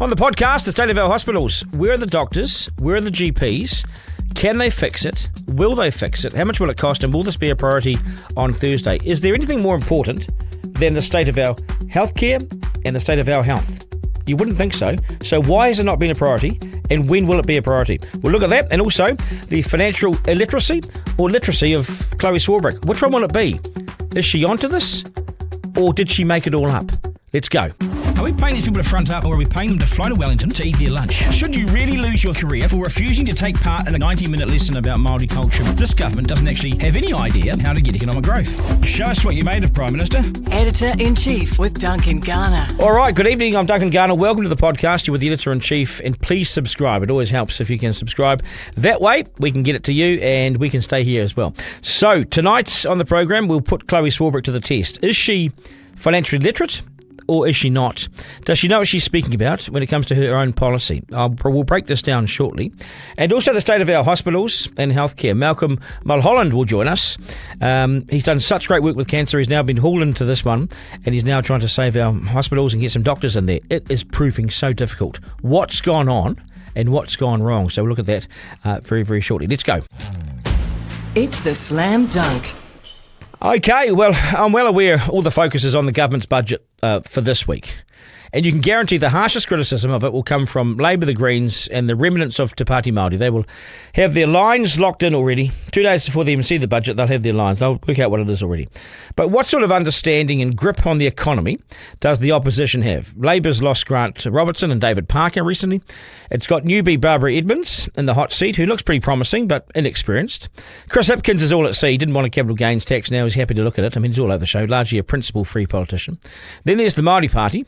On the podcast, the state of our hospitals. Where are the doctors? Where are the GPs? Can they fix it? Will they fix it? How much will it cost? And will this be a priority on Thursday? Is there anything more important than the state of our healthcare and the state of our health? You wouldn't think so. So why has it not been a priority? And when will it be a priority? We'll look at that, and also the financial illiteracy or literacy of Chlöe Swarbrick. Which one will it be? Is she onto this? Or did she make it all up? Let's go. Are we paying these people to front up, or are we paying them to fly to Wellington to eat their lunch? Should you really lose your career for refusing to take part in a 90-minute lesson about Māori culture? This government doesn't actually have any idea how to get economic growth. Show us what you made of, Prime Minister. Editor-in-Chief with Duncan Garner. All right, good evening. I'm Duncan Garner. Welcome to the podcast. You're with the Editor-in-Chief, and please subscribe. It always helps if you can subscribe. That way, we can get it to you, and we can stay here as well. So, tonight on the program, we'll put Chlöe Swarbrick to the test. Is she financially literate? Or is she not? Does she know what she's speaking about when it comes to her own policy? We'll break this down shortly. And also the state of our hospitals and healthcare. Malcolm Mulholland will join us. He's done such great work with cancer. He's now been hauled into this one, and he's now trying to save our hospitals and get some doctors in there. It is proving so difficult. What's gone on and what's gone wrong? So we'll look at that very, very shortly. Let's go. It's the Slam Dunk. Okay, well, I'm well aware all the focus is on the government's budget for this week. And you can guarantee the harshest criticism of it will come from Labour, the Greens, and the remnants of Te Pāti Māori. They will have their lines locked in already. 2 days before they even see the budget, they'll have their lines. They'll work out what it is already. But what sort of understanding and grip on the economy does the opposition have? Labour's lost Grant Robertson and David Parker recently. It's got newbie Barbara Edmonds in the hot seat, who looks pretty promising but inexperienced. Chris Hipkins is all at sea. He didn't want a capital gains tax. Now he's happy to look at it. I mean, he's all over the show, largely a principle-free politician. Then there's the Māori Party.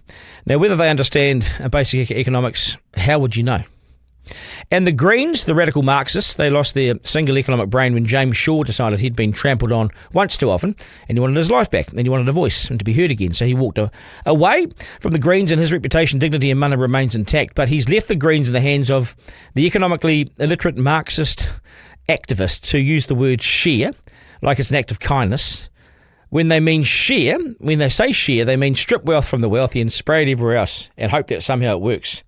Now, whether they understand basic economics, how would you know? And the Greens, the radical Marxists, they lost their single economic brain when James Shaw decided he'd been trampled on once too often, and he wanted his life back, and he wanted a voice and to be heard again. So he walked away from the Greens, and his reputation, dignity and mana remains intact. But he's left the Greens in the hands of the economically illiterate Marxist activists who use the word share like it's an act of kindness. When they mean share, when they say share, they mean strip wealth from the wealthy and spray it everywhere else and hope that somehow it works.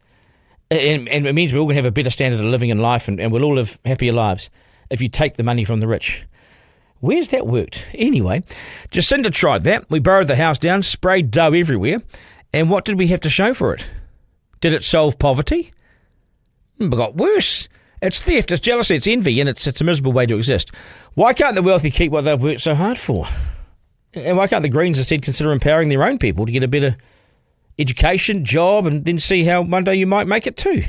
And it means we're all going to have a better standard of living in life, and we'll all live happier lives if you take the money from the rich. Where's that worked? Anyway, Jacinda tried that. We borrowed the house down, sprayed dough everywhere, and what did we have to show for it? Did it solve poverty? It got worse. It's theft, it's jealousy, it's envy, and it's a miserable way to exist. Why can't the wealthy keep what they've worked so hard for? And why can't the Greens instead consider empowering their own people to get a better education, job, and then see how one day you might make it too?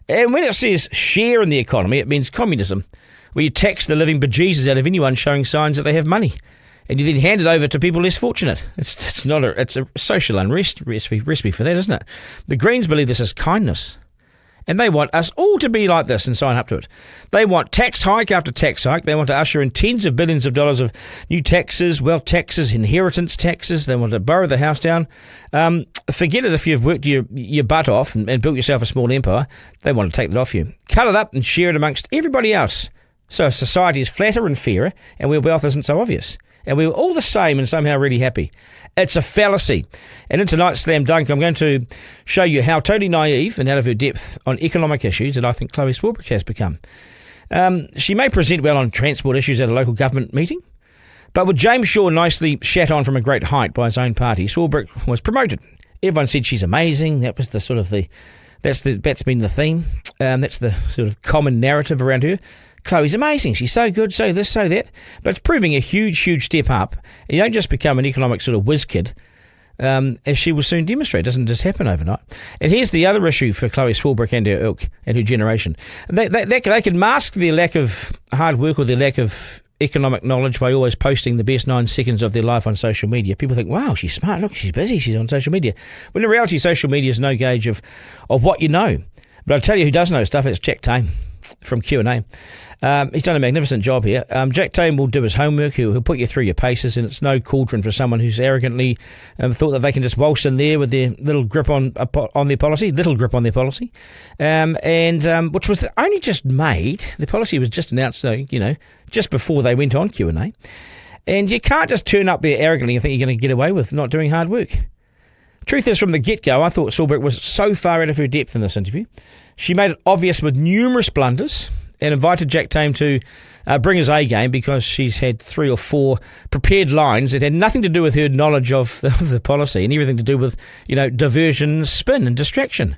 And when it says share in the economy, it means communism, where you tax the living bejesus out of anyone showing signs that they have money, and you then hand it over to people less fortunate. It's a social unrest recipe for that, isn't it? The Greens believe this is kindness. And they want us all to be like this and sign up to it. They want tax hike after tax hike. They want to usher in tens of billions of dollars of new taxes, wealth taxes, inheritance taxes. They want to borrow the house down. Forget it if you've worked your butt off and built yourself a small empire. They want to take that off you. Cut it up and share it amongst everybody else. So society is flatter and fairer, and where wealth isn't so obvious. And we're all the same and somehow really happy. It's a fallacy. And in tonight's Slam Dunk, I'm going to show you how totally naive and out of her depth on economic issues that I think Chlöe Swarbrick has become. She may present well on transport issues at a local government meeting, but with James Shaw nicely shat on from a great height by his own party, Swarbrick was promoted. Everyone said she's amazing. That was that's been the theme. That's the sort of common narrative around her. Chloe's amazing. She's so good, so this, so that. But it's proving a huge, huge step up. You don't just become an economic sort of whiz kid, as she will soon demonstrate. It doesn't just happen overnight. And here's the other issue for Chlöe Swarbrick and her ilk and her generation. They can mask their lack of hard work or their lack of economic knowledge by always posting the best 9 seconds of their life on social media. People think, wow, she's smart. Look, she's busy. She's on social media. When in reality, social media is no gauge of what you know. But I'll tell you who does know stuff. It's Jack Tame from Q&A. He's done a magnificent job here. Jack Tame will do his homework. He'll put you through your paces, and it's no cauldron for someone who's arrogantly thought that they can just waltz in there with their little grip on their policy, which was only just made. The policy was just announced, just before they went on Q&A. And you can't just turn up there arrogantly and think you're going to get away with not doing hard work. Truth is, from the get-go, I thought Swarbrick was so far out of her depth in this interview. She made it obvious with numerous blunders and invited Jack Tame to bring his A-game because she's had 3 or 4 prepared lines that had nothing to do with her knowledge of the policy and everything to do with, diversion, spin and distraction.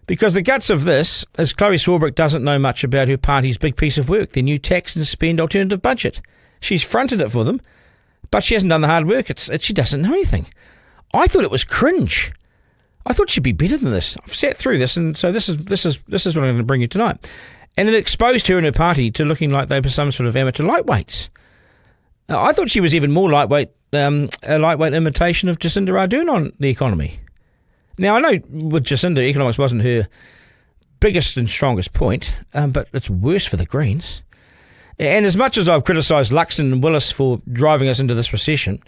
Because the guts of this is Chlöe Swarbrick doesn't know much about her party's big piece of work, their new tax and spend alternative budget. She's fronted it for them, but she hasn't done the hard work. She doesn't know anything. I thought it was cringe. I thought she'd be better than this. I've sat through this, and so this is what I'm going to bring you tonight. And it exposed her and her party to looking like they were some sort of amateur lightweights. Now, I thought she was even more lightweight, a lightweight imitation of Jacinda Ardern on the economy. Now, I know with Jacinda, economics wasn't her biggest and strongest point, but it's worse for the Greens. And as much as I've criticised Luxon and Willis for driving us into this recession,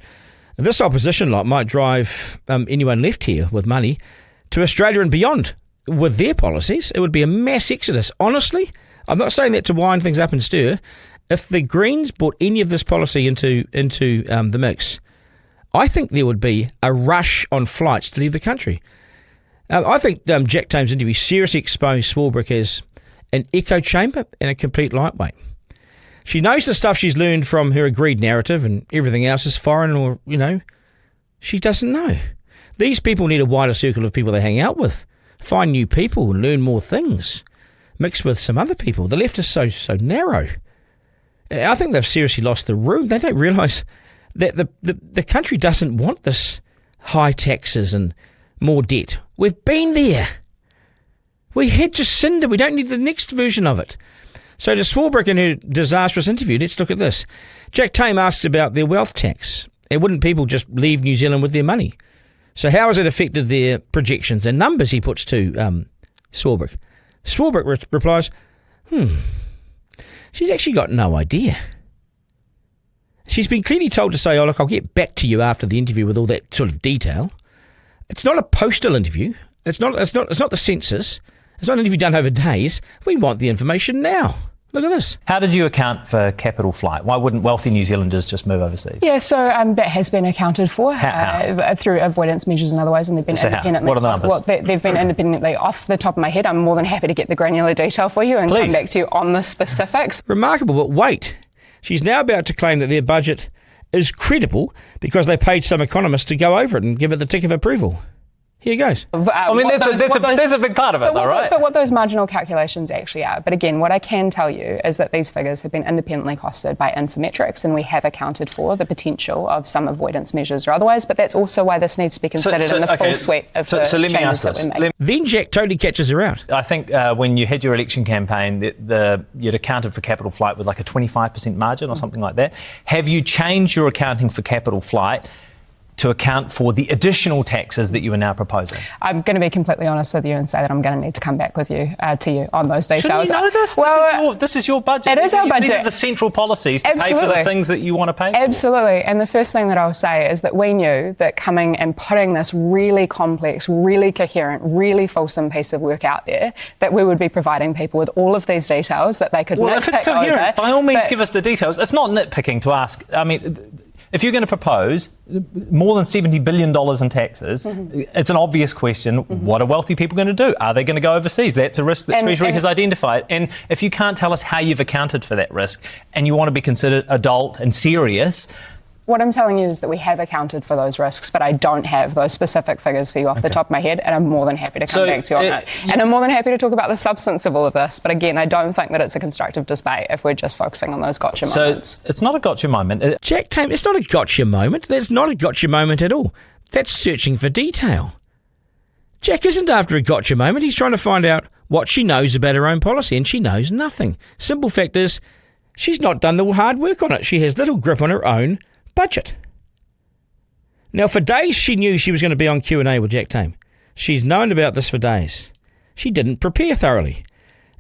this opposition lot might drive anyone left here with money to Australia and beyond with their policies. It would be a mass exodus. Honestly, I'm not saying that to wind things up and stir. If the Greens brought any of this policy into the mix, I think there would be a rush on flights to leave the country. I think Jack Tame's interview seriously exposed Swarbrick as an echo chamber and a complete lightweight. She knows the stuff she's learned from her agreed narrative and everything else is foreign or, she doesn't know. These people need a wider circle of people they hang out with, find new people and learn more things, mix with some other people. The left is so narrow. I think they've seriously lost the room. They don't realise that the country doesn't want this high taxes and more debt. We've been there. We had Jacinda. We don't need the next version of it. So to Swarbrick in her disastrous interview, let's look at this. Jack Tame asks about their wealth tax. And wouldn't people just leave New Zealand with their money? So how has it affected their projections and numbers, he puts to Swarbrick. Swarbrick replies, she's actually got no idea. She's been clearly told to say, look, I'll get back to you after the interview with all that sort of detail. It's not a postal interview. It's not the census. It's not an interview done over days. We want the information now. Look at this. How did you account for capital flight? Why wouldn't wealthy New Zealanders just move overseas? Yeah, so that has been accounted for through avoidance measures and otherwise, and they've been independently. What are the numbers? Well, they've been independently. Off the top of my head, I'm more than happy to get the granular detail for you and come back to you on the specifics. Remarkable, but wait. She's now about to claim that their budget is credible because they paid some economist to go over it and give it the tick of approval. Here goes. I mean, there's a big part of it, though, right? But what those marginal calculations actually are. But again, what I can tell you is that these figures have been independently costed by Infometrics, and we have accounted for the potential of some avoidance measures or otherwise. But that's also why this needs to be considered in the full suite of the let me changes ask that we make. Then Jack totally catches her out. I think when you had your election campaign, you'd accounted for capital flight with like a 25% margin or something like that. Have you changed your accounting for capital flight to account for the additional taxes that you are now proposing? I'm going to be completely honest with you and say that I'm going to need to come back with you to you on those details. Should we know this? Well, this is your budget. It is our budget. These are the central policies to pay for the things that you want to pay for. Absolutely. And the first thing that I'll say is that we knew that coming and putting this really complex, really coherent, really fulsome piece of work out there, that we would be providing people with all of these details that they could nitpick if it's coherent, over. By all means, give us the details. It's not nitpicking to ask. I mean, if you're going to propose more than $70 billion in taxes, it's an obvious question. What are wealthy people going to do? Are they going to go overseas? That's a risk that Treasury has identified. And if you can't tell us how you've accounted for that risk and you want to be considered adult and serious... What I'm telling you is that we have accounted for those risks, but I don't have those specific figures for you off the top of my head, and I'm more than happy to come back to you on that. And I'm more than happy to talk about the substance of all of this, but again, I don't think that it's a constructive debate if we're just focusing on those gotcha moments. So it's not a gotcha moment. Jack Tame, it's not a gotcha moment. That's not a gotcha moment at all. That's searching for detail. Jack isn't after a gotcha moment. He's trying to find out what she knows about her own policy, and she knows nothing. Simple fact is, she's not done the hard work on it. She has little grip on her own budget. Now, for days she knew she was going to be on Q&A with Jack Tame. She's known about this for days. She didn't prepare thoroughly.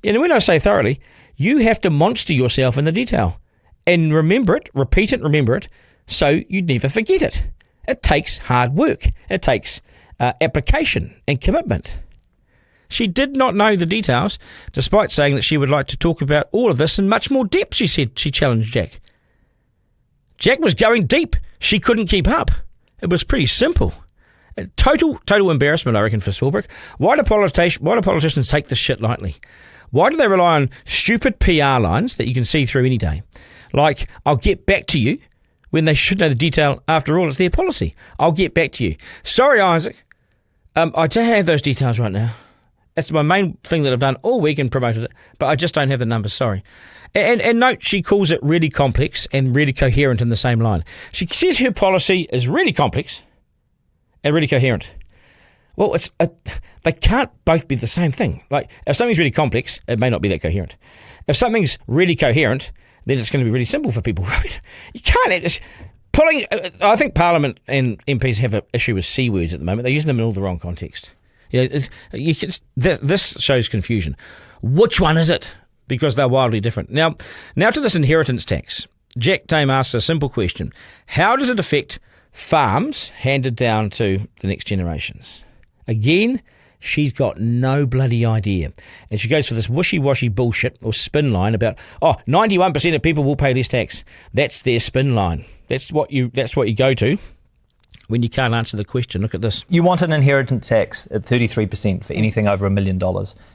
And when I say thoroughly, you have to monster yourself in the detail and remember it, repeat it, remember it, so you never forget it. It takes hard work. It takes application and commitment. She did not know the details, despite saying that she would like to talk about all of this in much more depth, she said. She challenged Jack. Jack was going deep. She couldn't keep up. It was pretty simple. Total embarrassment, I reckon, for Swarbrick. Why do politicians take this shit lightly? Why do they rely on stupid PR lines that you can see through any day? Like, I'll get back to you, when they should know the detail. After all, it's their policy. I'll get back to you. Sorry, Isaac. I don't have those details right now. That's my main thing that I've done all week and promoted it, but I just don't have the numbers, sorry. And note, she calls it really complex and really coherent in the same line. She says her policy is really complex and really coherent. Well, they can't both be the same thing. Like, if something's really complex, it may not be that coherent. If something's really coherent, then it's going to be really simple for people, right? You can't... I think Parliament and MPs have an issue with C words at the moment. They're using them in all the wrong context. This shows confusion. Which one is it? Because they're wildly different. Now to this inheritance tax. Jack Tame asks a simple question. How does it affect farms handed down to the next generations? Again, she's got no bloody idea. And she goes for this wishy-washy bullshit or spin line about, 91% of people will pay less tax. That's their spin line. That's what you go to when you can't answer the question. Look at this. You want an inheritance tax at 33% for anything over $1 million.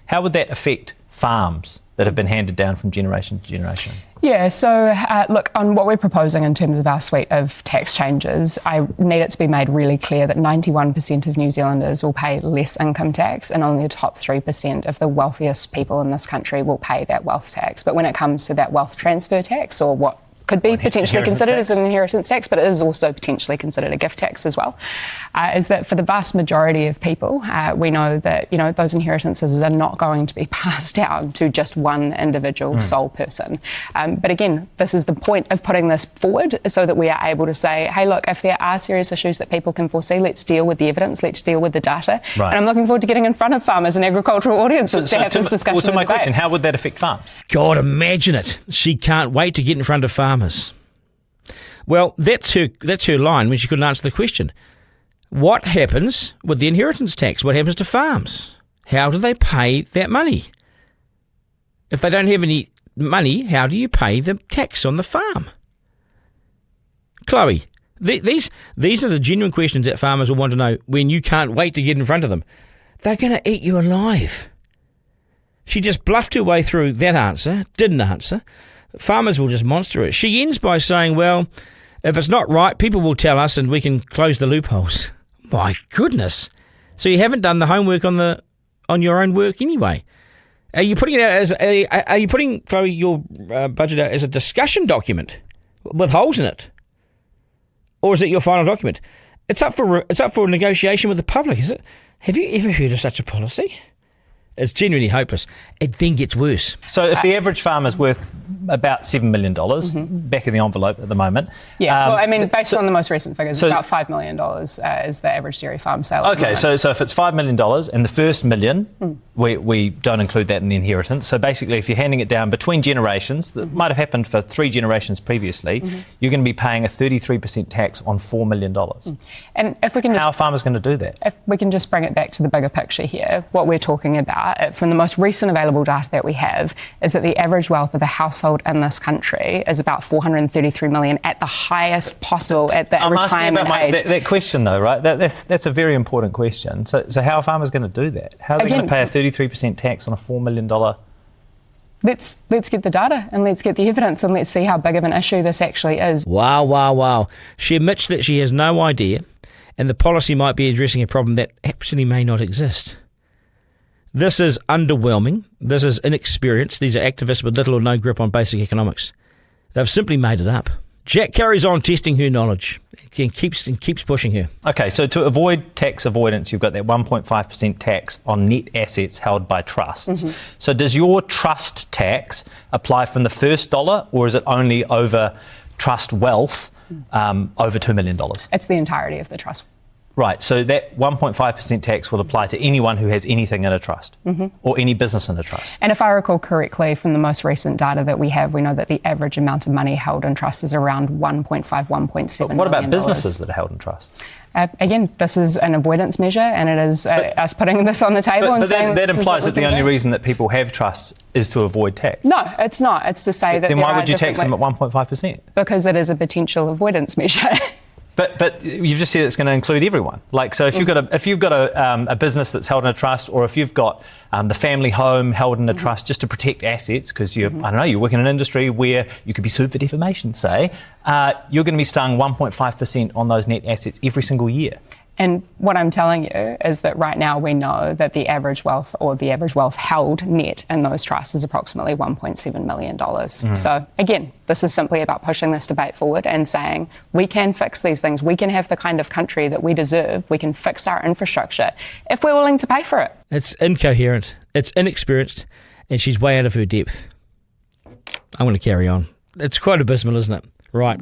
How would that affect farms that have been handed down from generation to generation? Yeah, so look, on what we're proposing in terms of our suite of tax changes, I need it to be made really clear that 91% of New Zealanders will pay less income tax, and only the top 3% of the wealthiest people in this country will pay that wealth tax. But when it comes to that wealth transfer tax, or what could be potentially considered as an inheritance tax, but it is also potentially considered a gift tax as well, is that for the vast majority of people, we know that, those inheritances are not going to be passed down to just one individual sole person. But again, this is the point of putting this forward, so that we are able to say, hey, look, if there are serious issues that people can foresee, let's deal with the evidence, let's deal with the data. Right. And I'm looking forward to getting in front of farmers and agricultural audiences to have this discussion. Well, to my question, how would that affect farms? God, imagine it. She can't wait to get in front of farmers. Well, that's her line when she couldn't answer the question. What happens with the inheritance tax? What happens to farms? How do they pay that money? If they don't have any money, how do you pay the tax on the farm? Chloe, these are the genuine questions that farmers will want to know when you can't wait to get in front of them. They're going to eat you alive. She just bluffed her way through that answer, didn't answer. Farmers will just monster it. She ends by saying, well, if it's not right, people will tell us and we can close the loopholes. My goodness. So you haven't done the homework on your own work anyway. Are you putting it out are you putting, Chloe, your budget out as a discussion document with holes in it? Or is it your final document? It's up for negotiation with the public, is it? Have you ever heard of such a policy? It's genuinely hopeless. It then gets worse. So if the average farm is worth about $7 million, back in the envelope at the moment. Yeah, based on the most recent figures, about $5 million is the average dairy farm sale. Okay, so if it's $5 million and the first million, we don't include that in the inheritance. So basically, if you're handing it down between generations, that might have happened for 3 generations previously, you're going to be paying a 33% tax on $4 million. And if we can how are farmers going to do that? If we can just bring it back to the bigger picture here, what we're talking about, from the most recent available data that we have, is that the average wealth of a household in this country is about $433 million at the highest possible at the retirement age. That question, though, right? That's a very important question. So how are farmers going to do that? How are they going to pay a 33% tax on a $4 million? Let's get the data and let's get the evidence and let's see how big of an issue this actually is. Wow. She admits that she has no idea and the policy might be addressing a problem that actually may not exist. This is underwhelming. This is inexperienced. These are activists with little or no grip on basic economics. They've simply made it up. Jack carries on testing her knowledge and keeps pushing her. Okay, so to avoid tax avoidance, you've got that 1.5% tax on net assets held by trusts. So does your trust tax apply from the first dollar, or is it only over trust wealth over $2 million? It's the entirety of the trust. Right, so that 1.5% tax will apply to anyone who has anything in a trust or any business in a trust. And if I recall correctly, from the most recent data that we have, we know that the average amount of money held in trust is around 1.7 But what about businesses that are held in trusts? Again, this is an avoidance measure, and it is us putting this on the table and saying that implies that the only reason that people have trusts is to avoid tax. No, it's not. It's to say that then why would you tax them at 1.5%? Because it is a potential avoidance measure. But you've just said it's going to include everyone. Like, so if you've got a business that's held in a trust, or if you've got the family home held in a trust just to protect assets, because you work in an industry where you could be sued for defamation, say, you're going to be stung 1.5% on those net assets every single year. And what I'm telling you is that right now we know that the average wealth held net in those trusts is approximately $1.7 million. So again, this is simply about pushing this debate forward and saying we can fix these things. We can have the kind of country that we deserve. We can fix our infrastructure if we're willing to pay for it. It's incoherent. It's inexperienced. And she's way out of her depth. I'm going to carry on. It's quite abysmal, isn't it? Right,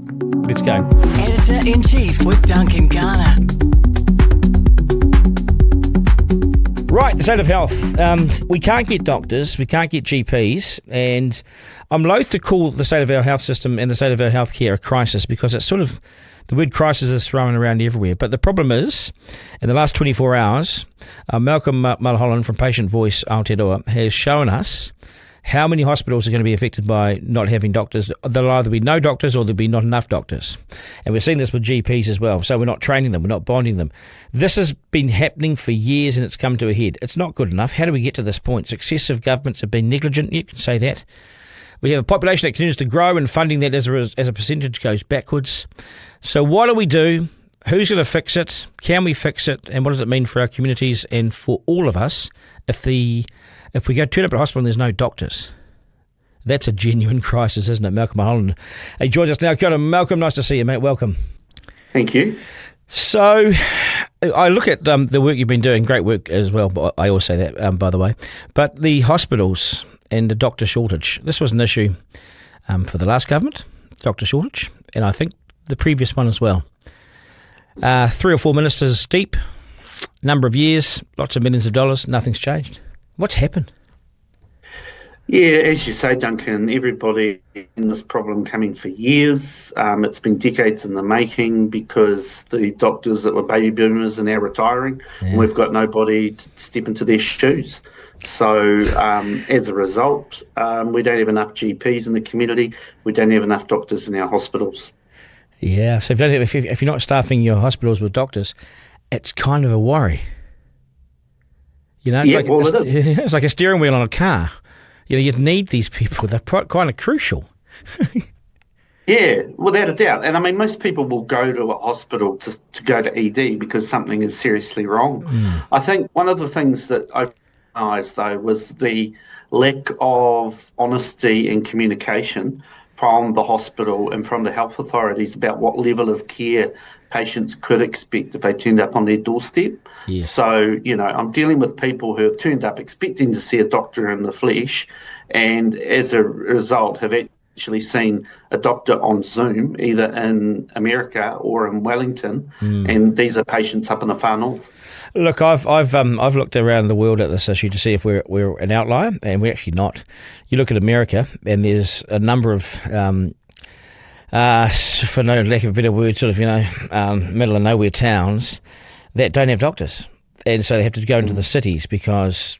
let's go. Editor-in-Chief with Duncan Garner. Right, the state of health. We can't get doctors, we can't get GPs, and I'm loath to call the state of our health system and the state of our healthcare a crisis, because it's sort of, the word crisis is thrown around everywhere. But the problem is, in the last 24 hours, Malcolm Mulholland from Patient Voice Aotearoa has shown us how many hospitals are going to be affected by not having doctors. There'll either be no doctors or there'll be not enough doctors. And we're seeing this with GPs as well. So we're not training them, we're not bonding them. This has been happening for years and it's come to a head. It's not good enough. How do we get to this point? Successive governments have been negligent. You can say that. We have a population that continues to grow and funding that as a percentage goes backwards. So what do we do? Who's going to fix it? Can we fix it? And what does it mean for our communities and for all of us if we go turn up at a hospital and there's no doctors? That's a genuine crisis, isn't it? Malcolm Mulholland. He joins us now. Kia ora, Malcolm, nice to see you, mate. Welcome. Thank you. So I look at the work you've been doing, great work as well, but I always say that, by the way. But the hospitals and the doctor shortage, this was an issue for the last government, doctor shortage, and I think the previous one as well. 3 or 4 ministers deep, number of years, lots of millions of dollars, nothing's changed. What's happened? Yeah, as you say, Duncan, everybody in this problem coming for years. It's been decades in the making, because the doctors that were baby boomers are now retiring, and we've got nobody to step into their shoes. So as a result, we don't have enough GPs in the community. We don't have enough doctors in our hospitals. Yeah, so if you're not staffing your hospitals with doctors, it's kind of a worry. You know, it's like a steering wheel on a car. You know, you'd need these people. They're kind of crucial. Yeah, without a doubt. And I mean, most people will go to a hospital to go to ED because something is seriously wrong. I think one of the things that I recognised, though, was the lack of honesty and communication from the hospital and from the health authorities about what level of care patients could expect if they turned up on their doorstep. Yeah. So, you know, I'm dealing with people who have turned up expecting to see a doctor in the flesh, and as a result have actually seen a doctor on Zoom, either in America or in Wellington, and these are patients up in the far north. Look, I've looked around the world at this issue to see if we're an outlier, and we're actually not. You look at America, and there's a number of for no lack of a better word, sort of, you know, middle of nowhere towns that don't have doctors. And so they have to go into the cities because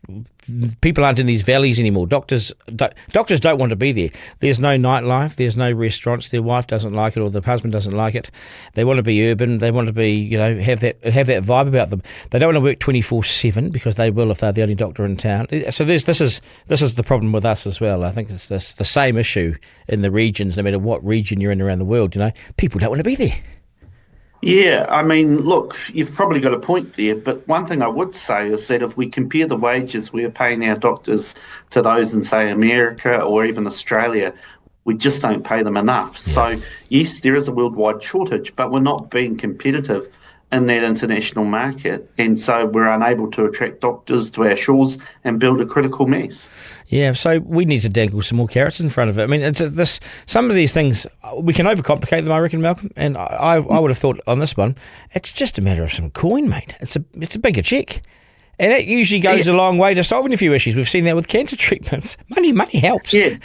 people aren't in these valleys anymore. Doctors don't want to be there. There's no nightlife. There's no restaurants. Their wife doesn't like it, or the husband doesn't like it. They want to be urban. They want to be, you know, have that vibe about them. They don't want to work 24/7 because they will if they're the only doctor in town. So this is the problem with us as well. I think it's the same issue in the regions, no matter what region you're in around the world. You know, people don't want to be there. Yeah, I mean, look, you've probably got a point there, but one thing I would say is that if we compare the wages we're paying our doctors to those in, say, America or even Australia, we just don't pay them enough. Yeah. So, yes, there is a worldwide shortage, but we're not being competitive in that international market, and so we're unable to attract doctors to our shores and build a critical mass. Yeah, so we need to dangle some more carrots in front of it. I mean, some of these things, we can overcomplicate them, I reckon, Malcolm, and I would have thought on this one, it's just a matter of some coin, mate. It's a bigger check. And that usually goes a long way to solving a few issues. We've seen that with cancer treatments. Money helps. Yeah,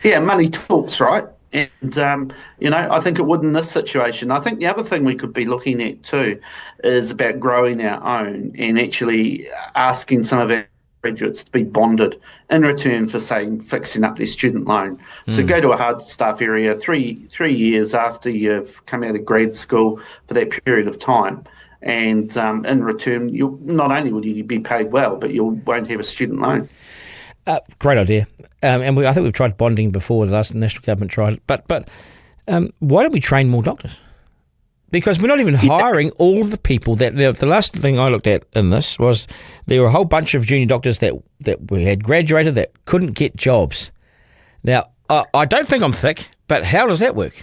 yeah, money talks, right? And, you know, I think it would in this situation. I think the other thing we could be looking at too is about growing our own and actually asking some of our graduates to be bonded in return for, say, fixing up their student loan. So go to a hard staff area 3 years after you've come out of grad school for that period of time. And in return, you'll not only will you be paid well, but you won't have a student loan. Great idea. And I think we've tried bonding before. The last national government tried it. But why don't we train more doctors? Because we're not even hiring all the people that... The last thing I looked at in this was there were a whole bunch of junior doctors that we had graduated that couldn't get jobs. Now, I don't think I'm thick, but how does that work?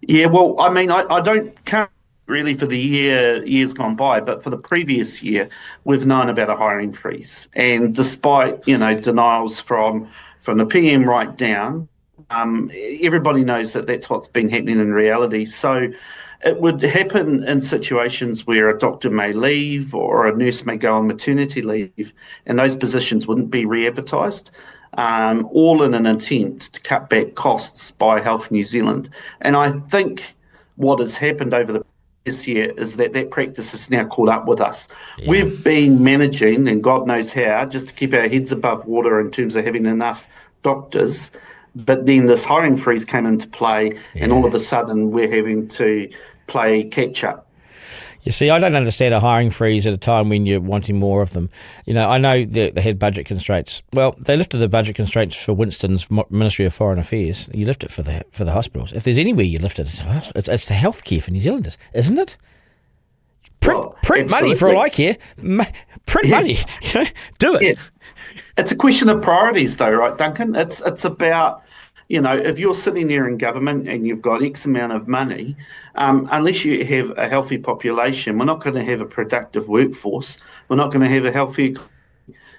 Yeah, well, I mean, I can't really for the years gone by, but for the previous year, we've known about a hiring freeze. And despite, denials from the PM right down, everybody knows that that's what's been happening in reality. So it would happen in situations where a doctor may leave or a nurse may go on maternity leave, and those positions wouldn't be re-advertised, all in an attempt to cut back costs by Health New Zealand. And I think what has happened over the this year is that practice has now caught up with us. Yeah. We've been managing, and God knows how, just to keep our heads above water in terms of having enough doctors. But then this hiring freeze came into play, and all of a sudden we're having to play catch up. You see, I don't understand a hiring freeze at a time when you're wanting more of them. I know they had budget constraints. Well, they lifted the budget constraints for Winston's Ministry of Foreign Affairs. You lift it for the hospitals. If there's anywhere you lift it, it's the healthcare for New Zealanders, isn't it? Print money for all I care. Print money. Do it. Yeah. It's a question of priorities, though, right, Duncan? It's about, if you're sitting there in government and you've got X amount of money, unless you have a healthy population, we're not going to have a productive workforce. We're not going to have a healthy.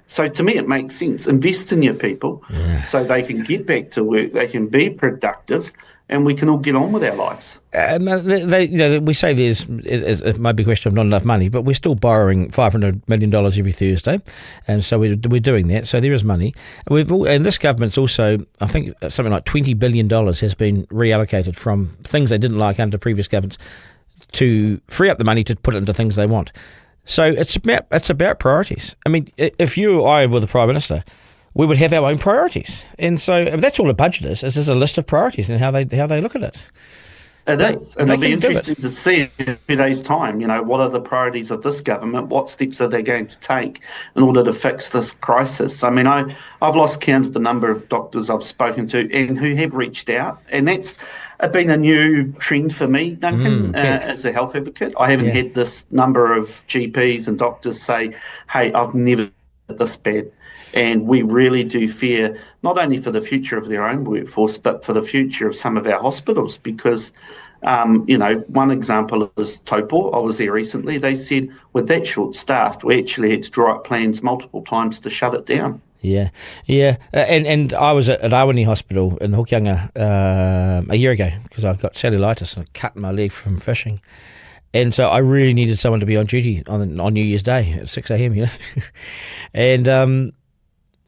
So to me, it makes sense. Invest in your people so they can get back to work, they can be productive, and we can all get on with our lives. We say it might be a question of not enough money, but we're still borrowing $500 million every Thursday, and so we're doing that. So there is money. And this government's also, I think, something like $20 billion has been reallocated from things they didn't like under previous governments to free up the money to put it into things they want. So it's about priorities. I mean, if you or I were the Prime Minister, we would have our own priorities. And so that's all a budget is just a list of priorities and how they look at it. It is. And it'll be interesting to see in a few days' time, what are the priorities of this government? What steps are they going to take in order to fix this crisis? I mean, I've lost count of the number of doctors I've spoken to and who have reached out. And that's been a new trend for me, Duncan, as a health advocate. I haven't had this number of GPs and doctors say, hey, I've never been this bad. And we really do fear not only for the future of their own workforce, but for the future of some of our hospitals. Because, one example is Taupo. I was there recently. They said with that short-staffed, we actually had to draw up plans multiple times to shut it down. Yeah. And I was at Awani Hospital in Hokianga a year ago because I got cellulitis and I cut my leg from fishing. And so I really needed someone to be on duty on New Year's Day at 6 a.m, And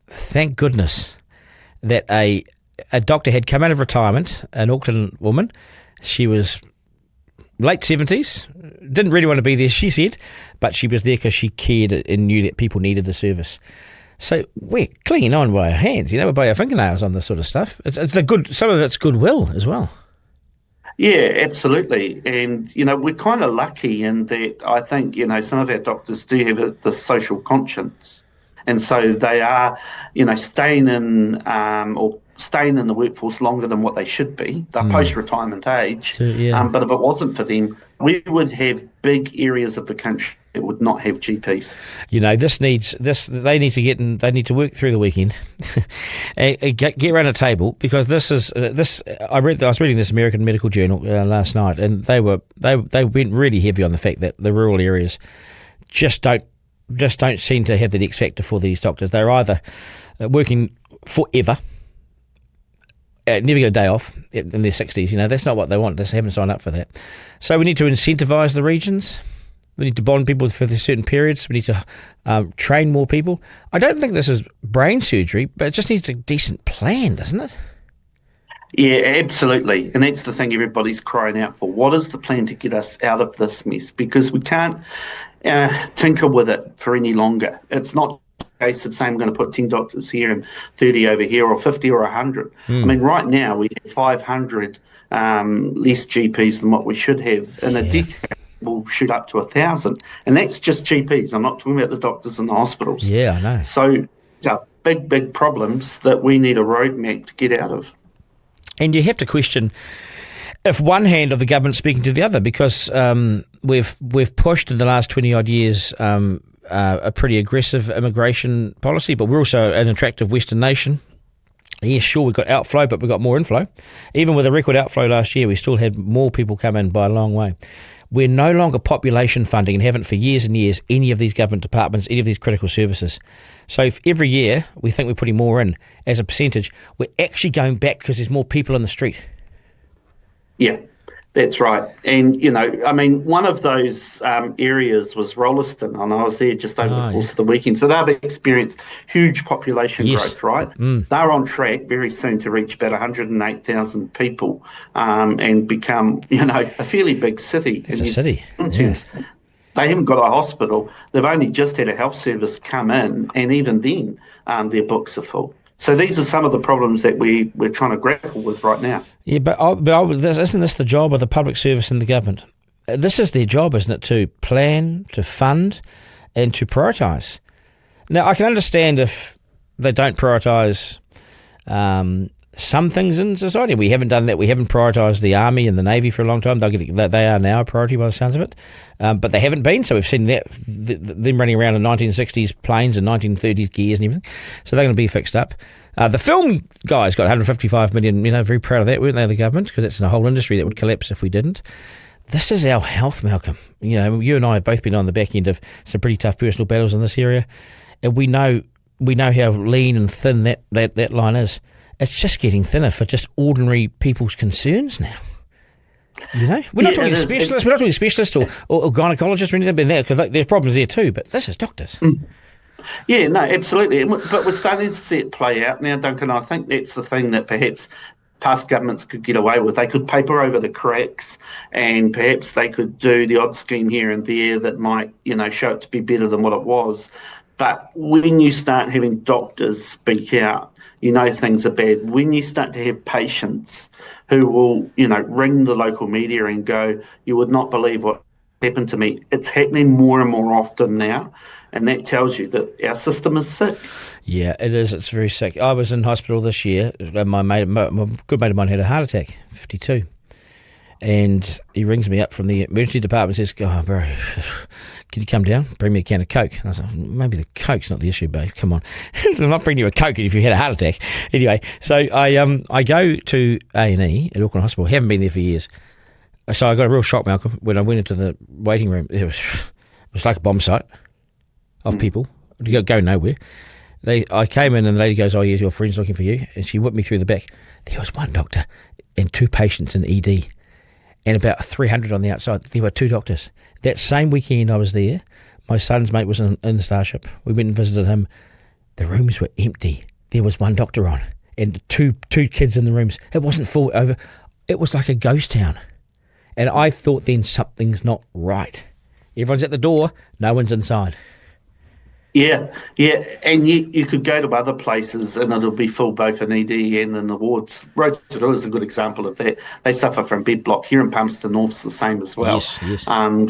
thank goodness that a doctor had come out of retirement, an Auckland woman. She was late 70s, didn't really want to be there, she said, but she was there because she cared and knew that people needed the service. So we're clinging on by our hands, by our fingernails on this sort of stuff. It's some of it's goodwill as well. Yeah, absolutely. And, we're kind of lucky in that I think, some of our doctors do have the social conscience. And so they are, staying in the workforce longer than what they should be. They're post-retirement age. But if it wasn't for them, we would have big areas of the country that would not have GPs. They need to work through the weekend and get around a table, because this is I was reading this American Medical Journal last night, and they went really heavy on the fact that the rural areas just don't seem to have the X factor for these doctors. They're either working forever, never get a day off in their 60s. That's not what they want. They haven't signed up for that. So we need to incentivise the regions. We need to bond people for certain periods. We need to train more people. I don't think this is brain surgery, but it just needs a decent plan, doesn't it? Yeah, absolutely. And that's the thing everybody's crying out for. What is the plan to get us out of this mess? Because we can't tinker with it for any longer. It's not case of saying we're going to put 10 doctors here and 30 over here, or 50 or 100. I mean, right now we have 500 less GPs than what we should have. In a decade, we'll shoot up to 1,000. And that's just GPs. I'm not talking about the doctors in the hospitals. Yeah, I know. So big, big problems that we need a roadmap to get out of. And you have to question if one hand of the government speaking to the other, because we've pushed in the last 20-odd years a pretty aggressive immigration policy, but we're also an attractive Western nation. Yeah, sure, we've got outflow, but we've got more inflow. Even with a record outflow last year, we still had more people come in by a long way. We're no longer population funding, and haven't for years and years, any of these government departments, any of these critical services. So if every year we think we're putting more in as a percentage, we're actually going back because there's more people in the street. Yeah, that's right. And, you know, I mean, one of those areas was Rolleston, and I was there just over the course of the weekend. So they've experienced huge population growth, right? They're on track very soon to reach about 108,000 people and become, you know, a fairly big city. It's a city. They haven't got a hospital. They've only just had a health service come in, and even then their books are full. So these are some of the problems that we're trying to grapple with right now. Yeah, but isn't this the job of the public service and the government? This is their job, isn't it, to plan, to fund, and to prioritise. Now, I can understand if they don't prioritise some things in society. We haven't done that. We haven't prioritised the Army and the Navy for a long time. They are now a priority by the sounds of it. But they haven't been, so we've seen them running around in 1960s planes and 1930s gears and everything. So they're going to be fixed up. The film guys got 155 million, you know, very proud of that, weren't they, the government? Because it's a whole industry that would collapse if we didn't. This is our health, Malcolm. You know, you and I have both been on the back end of some pretty tough personal battles in this area. And we know how lean and thin that line is. It's just getting thinner for just ordinary people's concerns now. You know, we're not talking specialists. We're not talking specialists or gynecologists or anything like that, because there's problems there too. But this is doctors. Yeah, no, absolutely. But we're starting to see it play out now, Duncan. I think that's the thing that perhaps past governments could get away with. They could paper over the cracks, and perhaps they could do the odd scheme here and there that might, you know, show it to be better than what it was. But when you start having doctors speak out, you know things are bad. When you start to have patients who will, you know, ring the local media and go, you would not believe what happened to me. It's happening more and more often now, and that tells you that our system is sick. Yeah, it is. It's very sick. I was in hospital this year. My good mate of mine had a heart attack, 52. And he rings me up from the emergency department and says, "Oh, bro, can you come down? Bring me a can of Coke." And I was like, maybe the Coke's not the issue, babe. Come on. I'm not bringing you a Coke if you had a heart attack. Anyway, so I go to A&E at Auckland Hospital. Haven't been there for years. So I got a real shock, Malcolm, when I went into the waiting room. It was like a bomb site of people. You go nowhere. I came in and the lady goes, "Oh, yes, your friend's looking for you." And she whipped me through the back. There was one doctor and two patients in ED. And about 300 on the outside. There were two doctors. That same weekend I was there, my son's mate was in the Starship. We went and visited him. The rooms were empty. There was one doctor on and two kids in the rooms. It wasn't full over. It was like a ghost town. And I thought then something's not right. Everyone's at the door, no one's inside. Yeah, and you could go to other places and it'll be full both in ED and in the wards. Rotorua is a good example of that. They suffer from bed block. Here in Palmerston North's the same as well. Yes.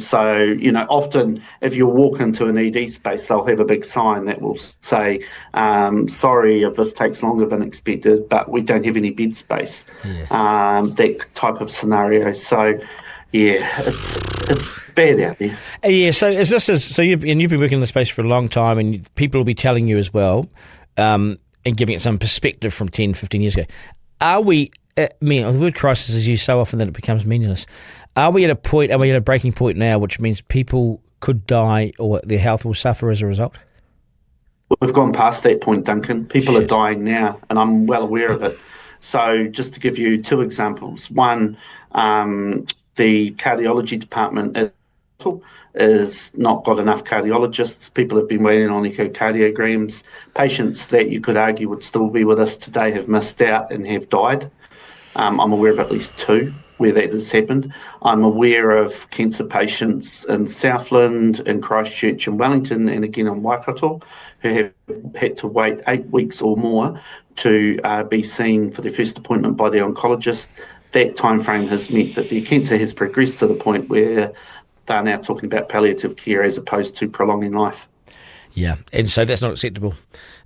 So, you know, often if you walk into an ED space, they'll have a big sign that will say, sorry if this takes longer than expected, but we don't have any bed space. Yeah. That type of scenario. So, yeah, it's bad out there. Yeah, so you've been working in the space for a long time, and people will be telling you as well, and giving it some perspective from 10, 15 years ago. Are we? The word crisis is used so often that it becomes meaningless. Are we at a breaking point now, which means people could die or their health will suffer as a result? We've gone past that point, Duncan. People are dying now, and I'm well aware of it. So, just to give you two examples, one. The cardiology department is not got enough cardiologists. People have been waiting on echocardiograms. Patients that you could argue would still be with us today have missed out and have died. I'm aware of at least two. where that has happened. I'm aware of cancer patients in Southland, in Christchurch and Wellington, and again in Waikato, who have had to wait 8 weeks or more to be seen for their first appointment by their oncologist. That time frame has meant that their cancer has progressed to the point where they're now talking about palliative care as opposed to prolonging life. Yeah, and so that's not acceptable.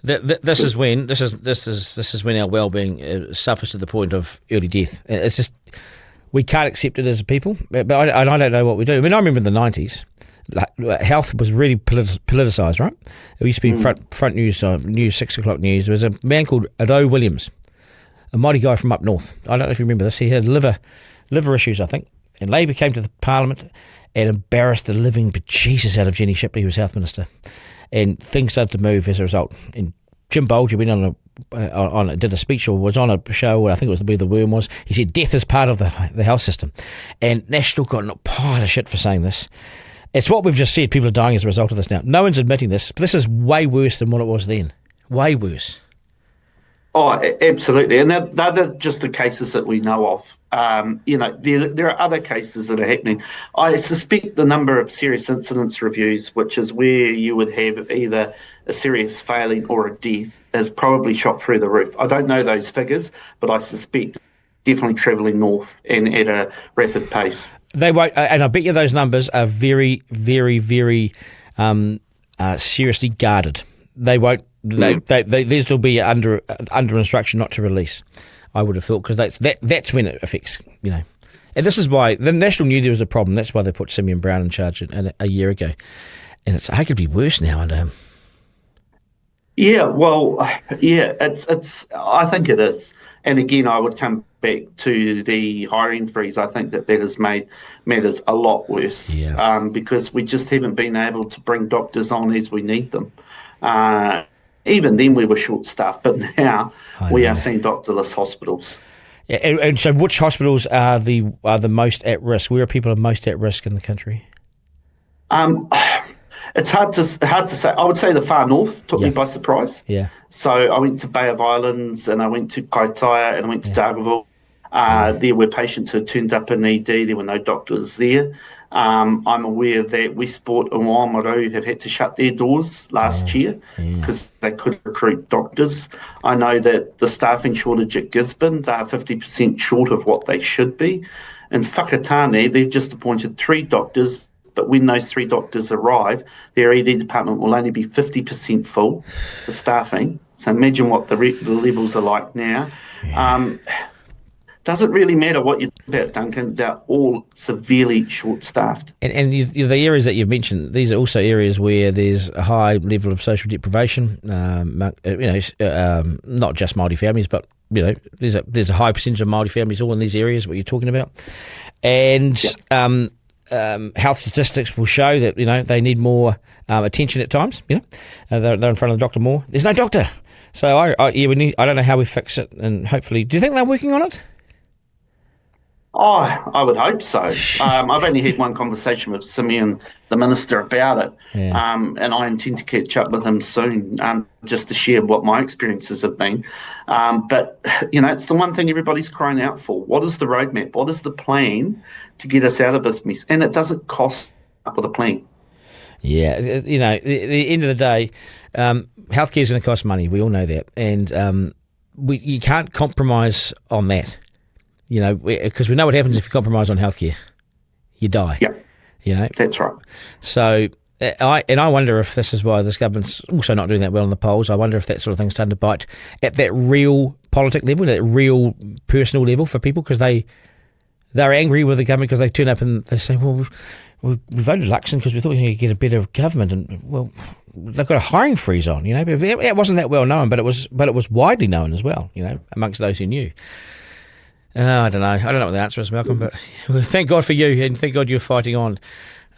This is when our well-being suffers to the point of early death. It's just we can't accept it as a people. But I don't know what we do. I mean, I remember in the 90s, health was really politicised, right? It used to be front news, 6 o'clock news. There was a man called Ado Williams, a mighty guy from up north. I don't know if you remember this. He had liver issues, I think. And Labour came to the Parliament and embarrassed the living bejesus out of Jenny Shipley, who was Health Minister. And things started to move as a result. And Jim Bolger went did a speech or was on a show, I think it was where the worm was. He said death is part of the health system. And National got a pile of shit for saying this. It's what we've just said. People are dying as a result of this now. No one's admitting this, but this is way worse than what it was then. Way worse. Oh, absolutely. And they're just the cases that we know of. There are other cases that are happening. I suspect the number of serious incidents reviews, which is where you would have either a serious failing or a death, is probably shot through the roof. I don't know those figures, but I suspect definitely travelling north and at a rapid pace. They won't, and I bet you those numbers are very, very, very seriously guarded. They won't. These will be under instruction not to release. I would have thought, because that's when it affects, And this is why the National knew there was a problem. That's why they put Simeon Brown in charge a year ago, and it's arguably worse now. And it's. I think it is. And again, I would come back to the hiring freeze. I think that has made matters a lot worse. Because we just haven't been able to bring doctors on as we need them. Even then we were short-staffed, but now we are seeing doctorless hospitals. Yeah, and so which hospitals are the most at risk? Where are people most at risk in the country? It's hard to say. I would say the far north took me by surprise. Yeah. So I went to Bay of Islands, and I went to Kaitaia, and I went to Dargaville. There were patients who turned up in ED. There were no doctors there. I'm aware that Westport and Waimaru have had to shut their doors last year because they couldn't recruit doctors. I know that the staffing shortage at Gisborne, they're 50% short of what they should be. In Whakatane, they've just appointed 3 doctors, but when those 3 doctors arrive, their ED department will only be 50% full for staffing. So imagine what the levels are like now. Doesn't really matter what you think about, Duncan. They're all severely short-staffed. And the areas that you've mentioned, these are also areas where there's a high level of social deprivation. Not just Māori families, but there's a high percentage of Māori families all in these areas. What you're talking about, and health statistics will show that they need more attention at times. They're in front of the doctor more. There's no doctor, so I don't know how we fix it, and hopefully, do you think they're working on it? Oh, I would hope so. I've only had one conversation with Simeon, the minister, about it, and I intend to catch up with him soon, just to share what my experiences have been. But it's the one thing everybody's crying out for. What is the roadmap? What is the plan to get us out of this mess? And it doesn't cost up with a plan. Yeah, at the end of the day, healthcare is going to cost money. We all know that, and you can't compromise on that. Because we know what happens if you compromise on healthcare. You die. Yeah. That's right. So, I wonder if this is why this government's also not doing that well in the polls. I wonder if that sort of thing's starting to bite at that real politic level, that real personal level for people, because they're angry with the government because they turn up and they say, well, we voted Luxon because we thought we were going to get a better government, and well, they've got a hiring freeze on. It wasn't that well known, but it was widely known as well. Amongst those who knew. I don't know. I don't know what the answer is, Malcolm, but thank God for you, and thank God you're fighting on.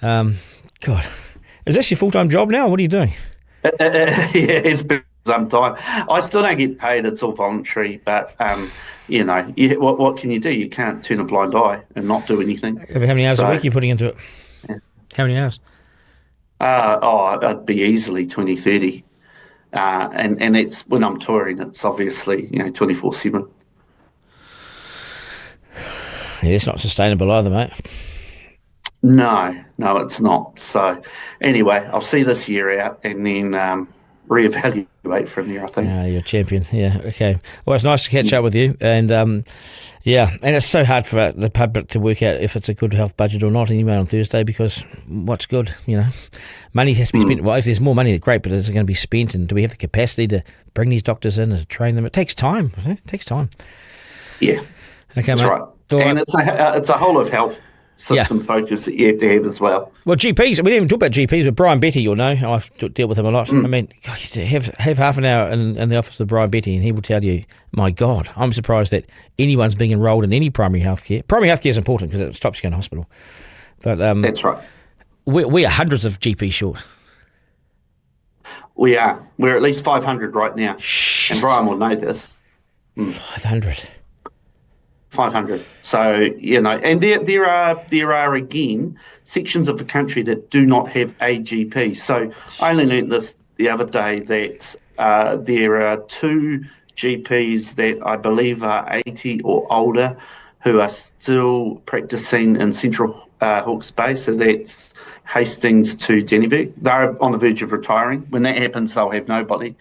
God, is this your full-time job now? What are you doing? It's been some time. I still don't get paid. It's all voluntary, but what can you do? You can't turn a blind eye and not do anything. How many hours a week are you putting into it? Yeah. How many hours? I'd be easily 20, 30. And it's when I'm touring, it's obviously 24/7. it's not sustainable either, mate. No, it's not. So anyway, I'll see this year out and then reevaluate from there, I think. You're a champion. Yeah, okay. Well, it's nice to catch up with you. And, and it's so hard for the public to work out if it's a good health budget or not anyway on Thursday, because what's good, money has to be spent. Well, if there's more money, great, but is it going to be spent? And do we have the capacity to bring these doctors in and to train them? It takes time. It takes time. Yeah, okay, that's mate. right. And it's a whole of health system focus that you have to have as well. Well, GPs, we didn't even talk about GPs, but Brian Betty, you'll know, I've dealt with him a lot. I mean, you have half an hour in the office of Brian Betty and he will tell you, my God, I'm surprised that anyone's being enrolled in any primary health care. Primary health care is important because it stops you going to hospital. But that's right. We are hundreds of GPs short. We are. We're at least 500 right now. Shit. And Brian will know this. 500. 500. So, and there are again sections of the country that do not have a GP. So I only learnt this the other day that there are 2 GPs that I believe are 80 or older who are still practicing in Central Hawke's Bay. So that's Hastings to Dennyville. They're on the verge of retiring. When that happens, they'll have nobody.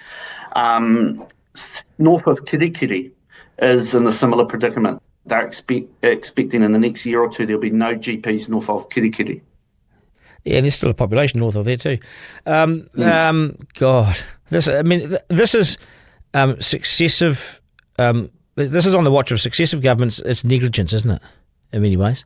North of Kirikiri is in a similar predicament. They're expecting in the next year or 2 there'll be no GPs north of Kirikiri. Yeah, there's still a population north of there too. God, this is successive. This is on the watch of successive governments. It's negligence, isn't it? In many ways,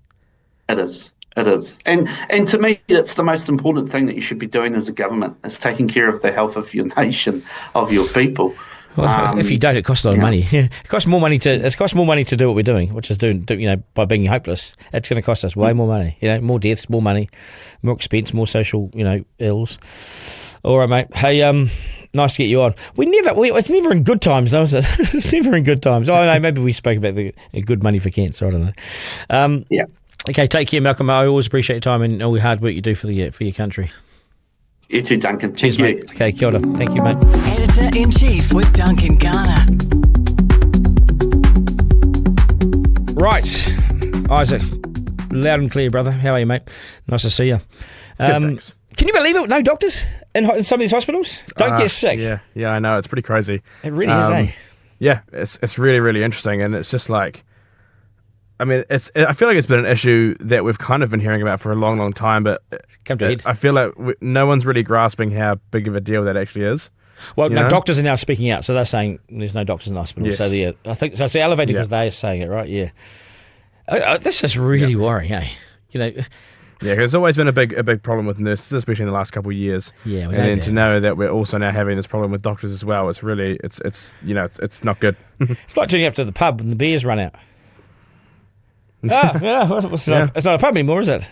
it is. It is, and to me, it's the most important thing that you should be doing as a government is taking care of the health of your nation, of your people. Well, if you don't, it costs a lot of money. It costs more money to do what we're doing, which is by being hopeless. It's going to cost us way more money. More deaths, more money, more expense, more social ills. All right, mate. Hey, nice to get you on. It's never in good times, though, is it? It's never in good times. Oh no, maybe we spoke about the good money for cancer. I don't know. Yeah. Okay, take care, Malcolm. I always appreciate your time and all the hard work you do for your country. You too, Duncan. Cheers, mate. Okay, kia ora. Thank you, mate. Editor-in-Chief with Duncan Garner. Right, Isaac, loud and clear, brother. How are you, mate? Nice to see you. Good, thanks. Can you believe it? No doctors in some of these hospitals? Don't get sick. Yeah, I know. It's pretty crazy. It really is, eh? Yeah, it's really, really interesting, and it's just like, I feel like it's been an issue that we've kind of been hearing about for a long, long time, but come to head. I feel like no one's really grasping how big of a deal that actually is. Well, no, doctors are now speaking out, so they're saying there's no doctors in the hospital. Yes. So I think so. It's elevated because they're saying it, right? Yeah. This is really worrying, eh? Yeah, there's always been a big problem with nurses, especially in the last couple of years. Yeah, and then to know that we're also now having this problem with doctors as well, it's really it's not good. It's like turning up to the pub and the beers run out. It's not a pub anymore, is it?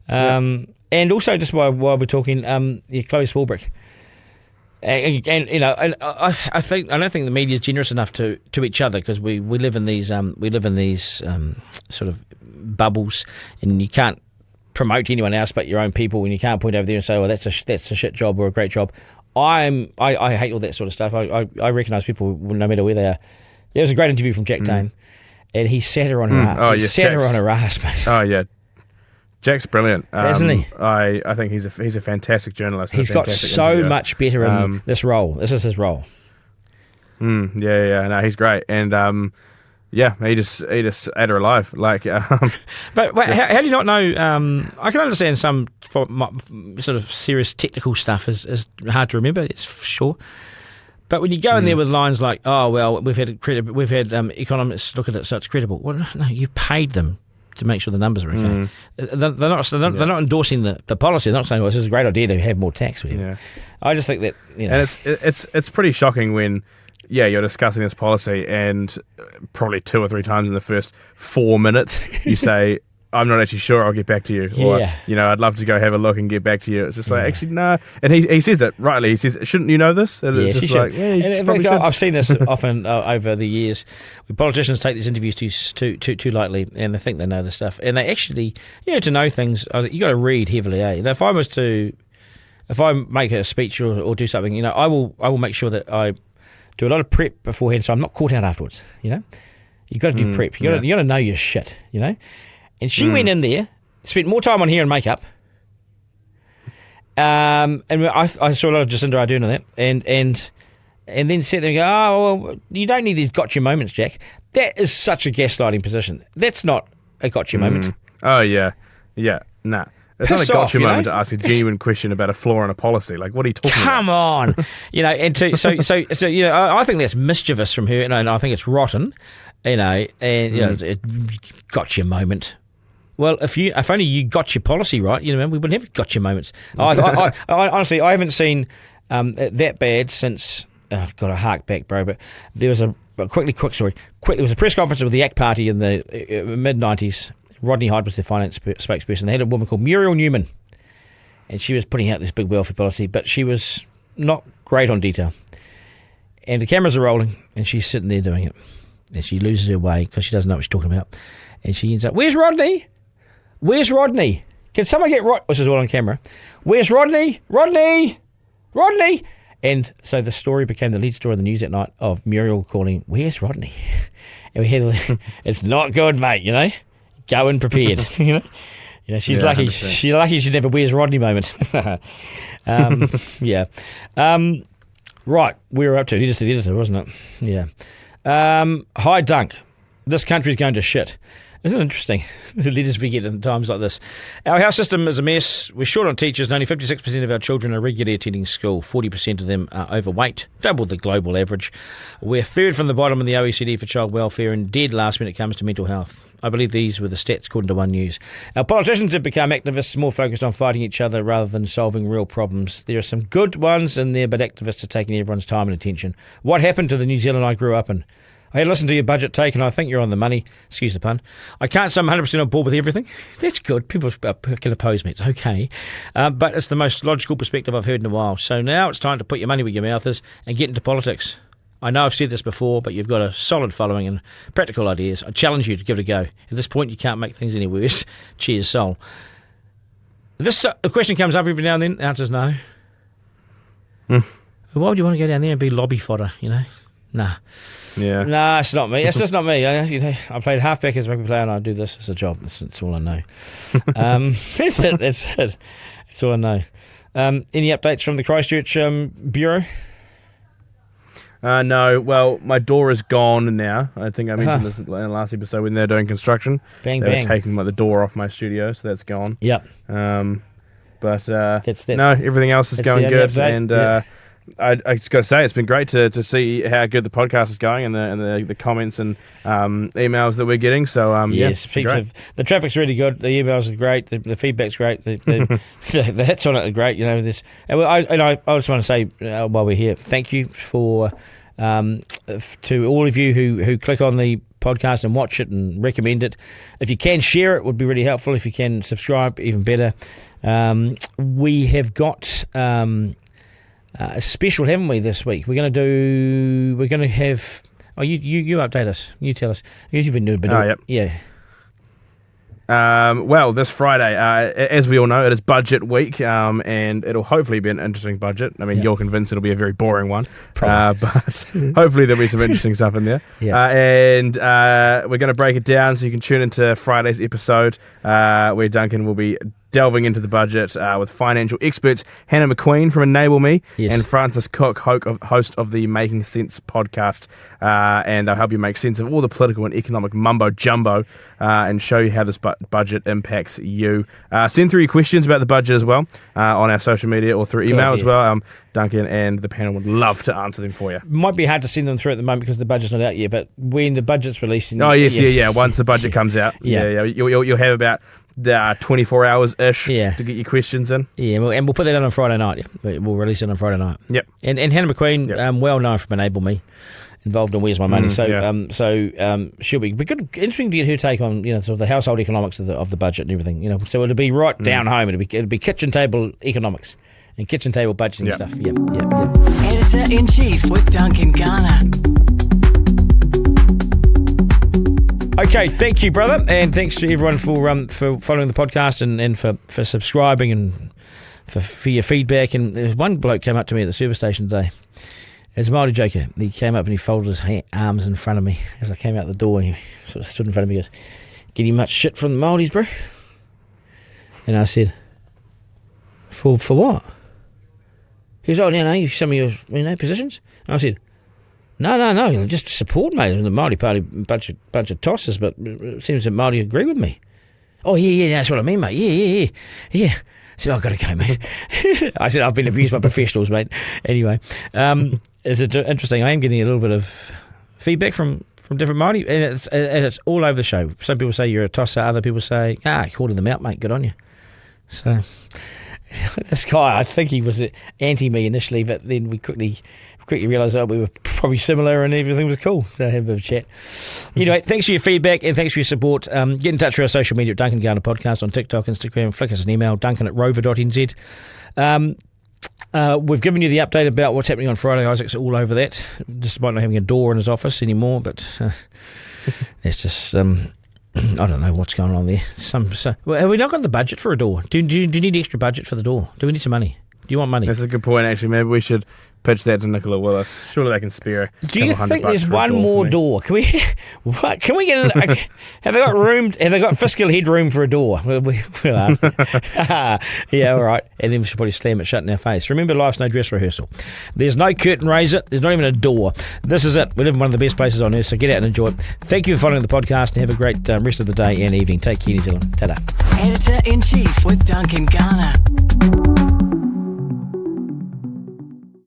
And also just while we're talking, Chlöe Swarbrick. And I don't think the media is generous enough to each other, because we live in these sort of bubbles, and you can't promote anyone else but your own people, and you can't point over there and say, well, that's a shit job or a great job. I hate all that sort of stuff. I recognise people no matter where they are. There was a great interview from Jack Tame, and he sat her on her ass. Her on her ass, mate. Oh yeah. Jack's brilliant, isn't he? I think he's a fantastic journalist. He's got so much better in this role. This is his role. No, he's great, and he just ate her alive. Like, but how do you not know? I can understand some sort of serious technical stuff is hard to remember. It's for sure. But when you go in there with lines like, "Oh well, we've had economists look at it, so it's credible." Well, no, you've paid them to make sure the numbers are okay. They're not endorsing the policy. They're not saying, "Well, this is a great idea to have more tax." Yeah. I just think that and it's pretty shocking when you're discussing this policy and probably 2 or 3 times in the first 4 minutes you say, I'm not actually sure, I'll get back to you. Or, I'd love to go have a look and get back to you. It's just like, actually, no. And he says it rightly. He says, shouldn't you know this? And it's just like, I've seen this often over the years. When politicians take these interviews too lightly, and they think they know the stuff. And they actually, to know things, you got to read heavily, eh? Now, if I make a speech or do something, I will make sure that I do a lot of prep beforehand, so I'm not caught out afterwards, You've got to do prep. You got to know your shit, you know. And she went in there, spent more time on hair and makeup. And I saw a lot of Jacinda Ardern in that, and then sit there and go, oh, well, you don't need these gotcha moments, Jack. That is such a gaslighting position. That's not a gotcha moment. Oh yeah, nah. It's not a gotcha moment to ask a genuine question about a flaw in a policy. Like, what are you talking about? Come on, you know. And so you know, I think that's mischievous from her, and I think it's rotten, you know. And you know, gotcha moment. Well, if only you got your policy right, you know, we wouldn't have gotcha moments. I honestly, I haven't seen that bad since. Got to hark back, bro. But there was a quick story. There was a press conference with the ACT Party in the mid-90s. Rodney Hyde was their finance spokesperson. They had a woman called Muriel Newman, and she was putting out this big welfare policy, but she was not great on detail. And the cameras are rolling, and she's sitting there doing it. And she loses her way because she doesn't know what she's talking about. And she ends up, where's Rodney? Where's Rodney? Can someone get Rodney? This is all on camera. Where's Rodney? Rodney! And so the story became the lead story of the news that night of Muriel calling, where's Rodney? And we had, it's not good, mate, you know? Go in prepared, you know, she's lucky. 100%. She's lucky she never wears Rodney moment. Right, we were up to editor, the editor, wasn't it? Yeah. Hi, Dunk. This country's going to shit. Isn't it interesting? The letters we get in times like this. Our health system is a mess. We're short on teachers, and only 56% of our children are regularly attending school. 40% of them are overweight, double the global average. We're third from the bottom in the OECD for child welfare and dead last when it comes to mental health. I believe these were the stats according to One News. Our politicians have become activists, more focused on fighting each other rather than solving real problems. There are some good ones in there, but activists are taking everyone's time and attention. What happened to the New Zealand I grew up in? I had listened to your budget take, and I think you're on the money. Excuse the pun. I can't say I'm 100% on board with everything. That's good. People can oppose me. It's okay. But it's the most logical perspective I've heard in a while. So now it's time to put your money where your mouth is and get into politics. I know I've said this before, but you've got a solid following and practical ideas. I challenge you to give it a go. At this point, you can't make things any worse. Cheers, Sol. The question comes up every now and then. The answer's no. Why would you want to go down there and be lobby fodder, you know? Nah. Yeah. Nah, it's not me. It's just not me. You know, I played halfback as a rugby player, and I do this as a job. That's all I know. That's it. That's all I know. Any updates from the Christchurch Bureau? No. Well, my door is gone now. I think I mentioned this in the last episode when they're doing construction. Bang. They're taking the door off my studio, so that's gone. Yep. But that's no, everything else is going good, update. and. I just got to say, it's been great to see how good the podcast is going and the comments and emails that we're getting. So yes, the traffic's really good. The emails are great. The feedback's great. The hits on it are great. You know this. And I just want to say while we're here, thank you for to all of you who click on the podcast and watch it and recommend it. If you can share it, would be really helpful. If you can subscribe, even better. We have got. A special, haven't we, this week? We're going to have... Oh, you update us. You tell us. You've been doing... Yep. Yeah. Well, this Friday, as we all know, it is budget week, and it'll hopefully be an interesting budget. I mean, You're convinced it'll be a very boring one, but hopefully there'll be some interesting stuff in there. Yeah. And we're going to break it down so you can tune into Friday's episode where Duncan will be delving into the budget with financial experts Hannah McQueen from Enable Me and Francis Cook, host of the Making Sense podcast, and they'll help you make sense of all the political and economic mumbo-jumbo and show you how this budget impacts you. Send through your questions about the budget as well on our social media or through email as well. Duncan and the panel would love to answer them for you. Might be hard to send them through at the moment because the budget's not out yet, but when the budget's released... Once the budget comes out, you'll have about 24 hours-ish to get your questions in. Yeah, and we'll put that on Friday night. Yeah. We'll release it on Friday night. Yep. And Hannah McQueen, well known from Enable Me, involved in Where's My Money. She'll be good. Interesting to get her take on sort of the household economics of the budget and everything. So it'll be right down home. It'll be kitchen table economics and kitchen table budgeting and stuff. Yep. Editor-in-Chief with Duncan Garner. Okay, thank you, brother, and thanks to everyone for following the podcast and for subscribing and for your feedback. And there's one bloke came up to me at the service station today, It's a Māori joker. He came up and he folded his arms in front of me as I came out the door, and he sort of stood in front of me and goes, "Getting much shit from the Māoris, bro?" And I said, For what? He goes, "Oh, no, some of your positions?" And I said, No, just support, mate. The Māori party, bunch of tossers, but it seems that Māori agree with me. "Oh, yeah, that's what I mean, mate. Yeah. I said, "I've got to go, mate." I said, "I've been abused by professionals, mate." Anyway, it's interesting. I am getting a little bit of feedback from different Māori, and it's all over the show. Some people say you're a tosser. Other people say, calling them out, mate. Good on you. So this guy, I think he was anti me initially, but then we quickly realised that we were probably similar and everything was cool. So I had a bit of a chat. Anyway, thanks for your feedback and thanks for your support. Get in touch with our social media at Duncan Garner Podcast on TikTok, Instagram. Flick us an email, duncan@rover.nz. We've given you the update about what's happening on Friday. Isaac's all over that, despite not having a door in his office anymore, but it's just... I don't know what's going on there. Well, have we not got the budget for a door? Do you need extra budget for the door? Do we need some money? Do you want money? That's a good point, actually. Maybe we should pitch that to Nicola Willis. Surely they can spare. Do you think there's one more door? Can we get? Have they got room? Have they got fiscal headroom for a door? We'll ask that. Yeah, all right. And then we should probably slam it shut in our face. Remember, life's no dress rehearsal. There's no curtain raiser. There's not even a door. This is it. We live in one of the best places on earth, so get out and enjoy it. Thank you for following the podcast, and have a great rest of the day and evening. Take care, New Zealand. Ta-da. Editor-in-Chief with Duncan Garner.